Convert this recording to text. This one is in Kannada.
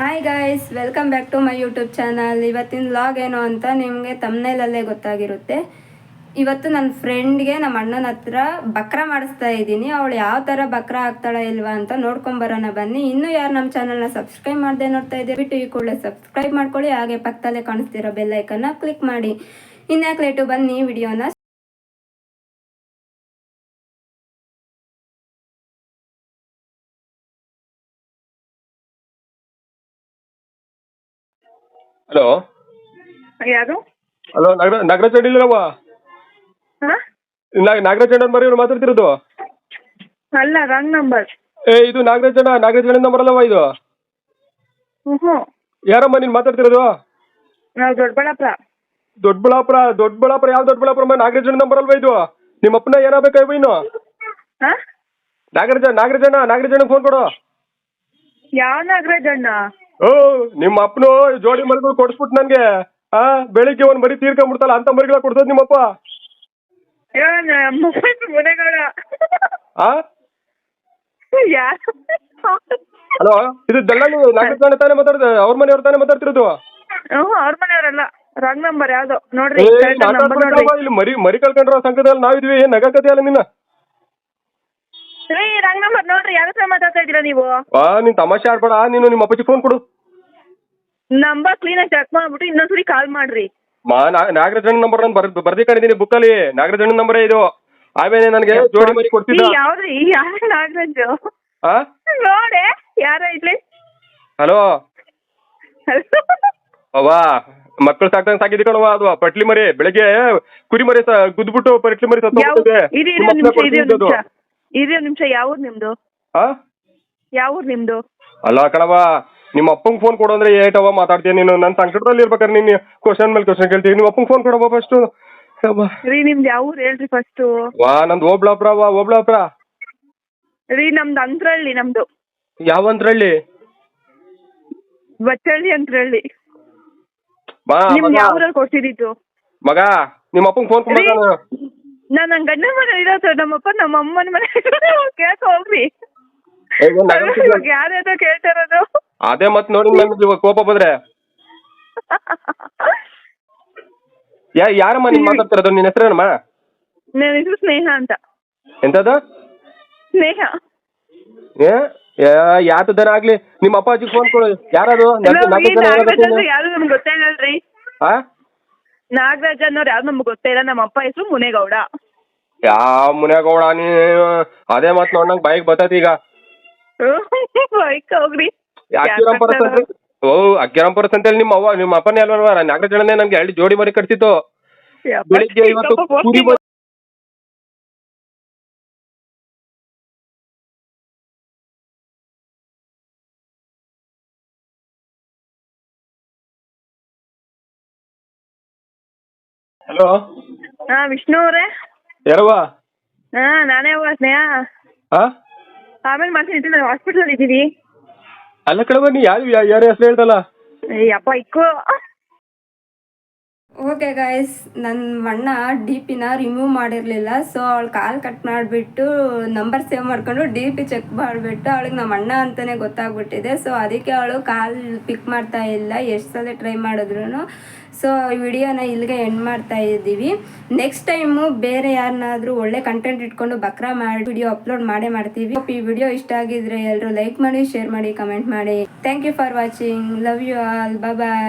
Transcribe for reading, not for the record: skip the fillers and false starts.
Hi guys, welcome back to my YouTube channel. ಇವತ್ತಿನ ವ್ಲಾಗ್ ಏನು ಅಂತ ನಿಮಗೆ ತಮ್ನೇಲಲ್ಲೇ ಗೊತ್ತಾಗಿರುತ್ತೆ. ಇವತ್ತು ನನ್ನ ಫ್ರೆಂಡ್ಗೆ ನಮ್ಮ ಅಣ್ಣನ ಹತ್ರ ಬಕ್ರ ಮಾಡಿಸ್ತಾ ಇದ್ದೀನಿ. ಅವಳು ಯಾವ ಥರ ಬಕ್ರ ಆಗ್ತಾಳ ಇಲ್ವಾ ಅಂತ ನೋಡ್ಕೊಂಬರೋಣ ಬನ್ನಿ. ಇನ್ನೂ ಯಾರು ನಮ್ಮ ಚಾನಲ್ನ ಸಬ್ಸ್ಕ್ರೈಬ್ ಮಾಡದೆ ನೋಡ್ತಾ ಇದ್ದೀವಿ ಬಿಟ್ಟು ಈ ಕೂಡಲೇ ಸಬ್ಸ್ಕ್ರೈಬ್ ಮಾಡ್ಕೊಳ್ಳಿ. ಹಾಗೆ ಪಕ್ಕದಲ್ಲೇ ಕಾಣಿಸ್ತಿರೋ ಬೆಲ್ ಐಕನ್ನ ಕ್ಲಿಕ್ ಮಾಡಿ. ಇನ್ಯಾಕೆ ಲೇಟು, ಬನ್ನಿ ವಿಡಿಯೋನ. ಹಲೋ ಯಾರು? ಹಲೋ ನಾಗರಾಜ್ ಅಡ್ಡಿಲ್ಲವ? ನಾಗರಾಜ್ ಅಣ್ಣ ಮರಿ ಮಾತಾಡ್ತಿರೋದು? ಅಲ್ಲ, ರಾಂಗ್ ನಂಬರ್. ಇದು ನಾಗರಾಜ್ ಅಣ್ಣ ನಂಬರ್ ಅಲ್ಲವಾ ಇದು? ಹ್ಞೂ, ಯಾರಮ್ಮ ನೀನು ಮಾತಾಡ್ತಿರೋದು? ನಾವು ದೊಡ್ಡಬಳ್ಳಾಪುರ. ದೊಡ್ಡಬಳ್ಳಾಪುರ ಯಾವ ದೊಡ್ಡಬಳ್ಳಾಪುರ? ನಾಗರಾಜ್ ಅಣ್ಣ ನಂಬರ್ ಅಲ್ವಾ ಇದು? ನಿಮ್ಮ ಅಪ್ಪನ ಏನಾಗಬೇಕಾಯ್ತು ಇನ್ನು? ನಾಗರಾಜ್ ಅಣ್ಣ ಫೋನ್ ಕೊಡು. ಯಾವ ನಾಗರಾಜ್ ಅಣ್ಣ? ಓ, ನಿಮ್ಮ ಅಪ್ಪನು ಜೋಡಿ ಮರಿಗಳು ಕೊಡಿಸ್ಬಿಟ್ಟು ನನಗೆ ಬೆಳಿಗ್ಗೆ ಒಂದು ಮರಿ ತೀರ್ಕೊಂಡ್ಬಿಡ್ತಲ್ಲ ಅಂತ ಮರಿಗಳ ಕೊಡ್ಸೋದು ನಿಮ್ಮಪ್ಪ? ಮುನೇಗೌಡ. ಹಲೋ, ಇದು ದಲ್ಲಾಳಿ ನಾಗರಾಜ್ ಅಣ್ಣ ತಾನೇ ಮಾತಾಡ್ತಾರೆ? ಅವ್ರ ಮನೆಯವ್ರು ತಾನೇ ಮಾತಾಡ್ತಿರೋದು? ಅವ್ರ ಮನೆಯವರಲ್ಲ, ರಾಂಗ್ ನಂಬರ್ ಯಾವ್ದೋ ನೋಡ್ರಿ. ಇಲ್ಲಿ ಮರಿ ಕಳ್ಕೊಂಡ್ರ ಸಂಕಟದಲ್ಲಿ ನಾವಿದ್ವಿ. ಏನ್ ನಗಕತೆ ಅಲ್ಲ ನಿನ್ನ? ರಾಂಗ್ ನಂಬರ್ ನೋಡ್ರಿ. ಯಾರ ಹತ್ರ ಮಾತಾಡ್ತಾ ಇದೀರಾ ನೀವು? ನೀನ್ ತಮಾಷೆ ಆಡ್ಬೇಡ. ನೀನು ನಿಮ್ಮ ಅಪ್ಪಾಜಿ ಫೋನ್ ಕೊಡು. ನಂಬರ್ ಕ್ಲೀನ್ ಆಗಿ ಚೆಕ್ ಮಾಡ್ಬಿಟ್ಟು ಇನ್ನೊಂದ್ಸರಿ ಕಾಲ್ ಮಾಡ್ರಿ. ನಾಗರಾಜ್ ಅಣ್ಣ ನಂಬರ್ ನಾನು ಬರ್ದಿಕೊಂಡಿದ್ದೀನಿ ಬುಕ್ಕಲ್ಲಿ. ನಾಗರಾಜ್ ಅಣ್ಣ ನಂಬರೇ ಇದು. ಆಮೇಲೆ ನನಗೆ ಜೋಡಿ ಮರಿ ಕೊಡ್ತಿದ್ದ. ಯಾವ್ದ್ರಿ? ಯಾರ ನಾಗರಾಜು? ನೋಡೆ ಯಾರ ಇಲ್ಲಿ? ಹಲೋ ಅವ್ವಾ, ಮಕ್ಕಳು ಸಾಕಿದ್ ಕಣವ. ಅದು ಪಟ್ಲಿ ಮರಿ ಬೆಳಗ್ಗೆ ಕುರಿ ಮರಿ ಗುದ್ಬಿಟ್ಟು ಪಟ್ಲಿ ಮರಿ ಇರಿ ನಿಮಿಷ. ಯಾವ ಊರ್ ನಿಮ್ದು? ಯಾವ ಊರ್ ನಿಮ್ದು? ಅಲ್ಲ ಕಣವ, ನಿಮ್ಮ ಅಪ್ಪಂಗೆ ಫೋನ್ ಕೊಡು ಅಂದ್ರೆ ಏಟವ ಮಾತಾಡ್ತೀಯ ನೀನು? ನನ್ನ ಸಂಕಟದಲ್ಲಿ ಇರ್ಬೇಕಾದ್ರೆ ನೀನು ಕ್ವಶನ್ ಮೇಲೆ ಕ್ವಶನ್ ಕೇಳ್ತೀವಿ. ನಿಮ್ಮ ಅಪ್ಪಂಗೆ ಫೋನ್ ಕೊಡವ ಫಸ್ಟ್. ರೀ, ನಿಮ್ದು ಯಾವ ಊರ್ ಹೇಳ್ರಿ ಫಸ್ಟ್? ನಂದು ಓಬ್ಳಾಪುರ. ರೀ, ನಮ್ದು ಅಂತ್ರಹಳ್ಳಿ. ನಮ್ದು ಯಾವ ಅಂತ್ರಹಳ್ಳಿ? ಬಚ್ಚಳ್ಳಿ ಅಂತ್ರಹಳ್ಳಿ. ನಿಮ್ಗೆ ಯಾವ ಊರಲ್ಲಿ ಕೊಡ್ಸಿದ್ದು ಮಗ? ನಿಮ್ಮ ಅಪ್ಪಂಗೆ ಫೋನ್ ಕೊಡ. ನಾನು ನನ್ನ ಗಂಡನ ಮನೆ ಇರೋದು. ನಮ್ಮಪ್ಪ ನಮ್ಮ ಅಮ್ಮನ ಮನೆ ಕೇಳ್ಕ ಹೋಗ್ರಿ. ಯಾರ್ಯಾರೋ ಕೇಳ್ತಾ ಇರೋದು? ಅದೇ ಮತ್ ನೋಡಿ ನನ್ಗೆ ಕೋಪ ಬಂದ್ರೆ. ಯಾರಮ್ಮ ನೀನ್ ಮಾತಾಡ್ತಿರೋದು? ನಿನ್ನ ಹೆಸರೇನಮ್ಮ? ನನ್ನ ಹೆಸರು ಸ್ನೇಹ ಅಂತ. ಎಂತದು? ಸ್ನೇಹ. ಯಾತದನ ಆಗ್ಲಿ, ನಿಮ್ಮ ಅಪ್ಪಾಜಿಗೆ ಫೋನ್ ಕೊಡು. ಯಾರದು? ಯಾರು ನಮ್ಗೆ ಗೊತ್ತೇ ಇಲ್ಲಲ್ರಿ. ನಾಗರಾಜ್ ಅನ್ನೋರು ಯಾರು ನಮ್ಗೆ ಗೊತ್ತೇ ಇಲ್ಲ. ನಮ್ಮ ಅಪ್ಪ ಹೆಸರು ಮುನೇಗೌಡ. ಯಾವ ಮುನೇಗೌಡ? ನೀ ಅದೇ ಮತ್ ನೋಡಂಗ್ ಬೈಕ್ ಬರ್ತೈತಿ ಈಗ. ಬೈಕ್ ಹೋಗ್ರಿ. ಅಗ್ಗಿರಾಂಪುರ ಅಂತೇಳಿ ನಿಮ್ಮ ಅಪ್ಪನೇ ಅಲ್ವಾ? ನಾಗರಾಜ್ ಅಣ್ಣನೇ ನಮ್ಗೆ 2 ಜೋಡಿ ಮರಿ ಕಟ್ಸಿತ್ತು. ಬೆಳಿಗ್ಗೆ ಇವತ್ತು ಕುರಿ ಮರಿ. ಹಲೋ ವಿಷ್ಣು ಅವರೇ? ಯಾರವ್ವ? ನಾನೇ ಅವ್ವ, ಸ್ನೇಹ. ಆಮೇಲೆ ಮಾಡ್ತೀನಿ, ನಾನು ಹಾಸ್ಪಿಟಲ್ ಇದ್ದೀವಿ. ಅಲ್ಲ ಕಣವ, ನೀ ಯಾರು ಹೆಸರು ಹೇಳ್ದಲ್ಲ? ಅಪ್ಪ ಇಕ್ಕು. ಓಕೆ ಗಾಯ್ಸ್, ನನ್ನ ಅಣ್ಣ DP-ನ ರಿಮೂವ್ ಮಾಡಿರಲಿಲ್ಲ. ಸೊ ಅವಳು ಕಾಲ್ ಕಟ್ ಮಾಡಿಬಿಟ್ಟು ನಂಬರ್ ಸೇವ್ ಮಾಡ್ಕೊಂಡು DP ಚೆಕ್ ಮಾಡಿಬಿಟ್ಟು ಅವಳಿಗೆ ನಮ್ಮ ಅಣ್ಣ ಅಂತಲೇ ಗೊತ್ತಾಗ್ಬಿಟ್ಟಿದೆ. ಸೊ ಅದಕ್ಕೆ ಅವಳು ಕಾಲ್ ಪಿಕ್ ಮಾಡ್ತಾ ಇಲ್ಲ, ಎಷ್ಟು ಸಲ ಟ್ರೈ ಮಾಡಿದ್ರು. ಸೊ ಈ ವಿಡಿಯೋನ ಇಲ್ಲಿಗೆ ಎಂಡ್ ಮಾಡ್ತಾ ಇದ್ದೀವಿ. ನೆಕ್ಸ್ಟ್ ಟೈಮು ಬೇರೆ ಯಾರನ್ನಾದರೂ ಒಳ್ಳೆ ಕಂಟೆಂಟ್ ಇಟ್ಕೊಂಡು ಬಕ್ರಾ ಮಾಡಿ ವಿಡಿಯೋ ಅಪ್ಲೋಡ್ ಮಾಡ್ತೀವಿ. ಈ ವಿಡಿಯೋ ಇಷ್ಟ ಆಗಿದ್ರೆ ಎಲ್ಲರೂ ಲೈಕ್ ಮಾಡಿ, ಶೇರ್ ಮಾಡಿ, ಕಮೆಂಟ್ ಮಾಡಿ. Thank you for watching. Love you all. Bye.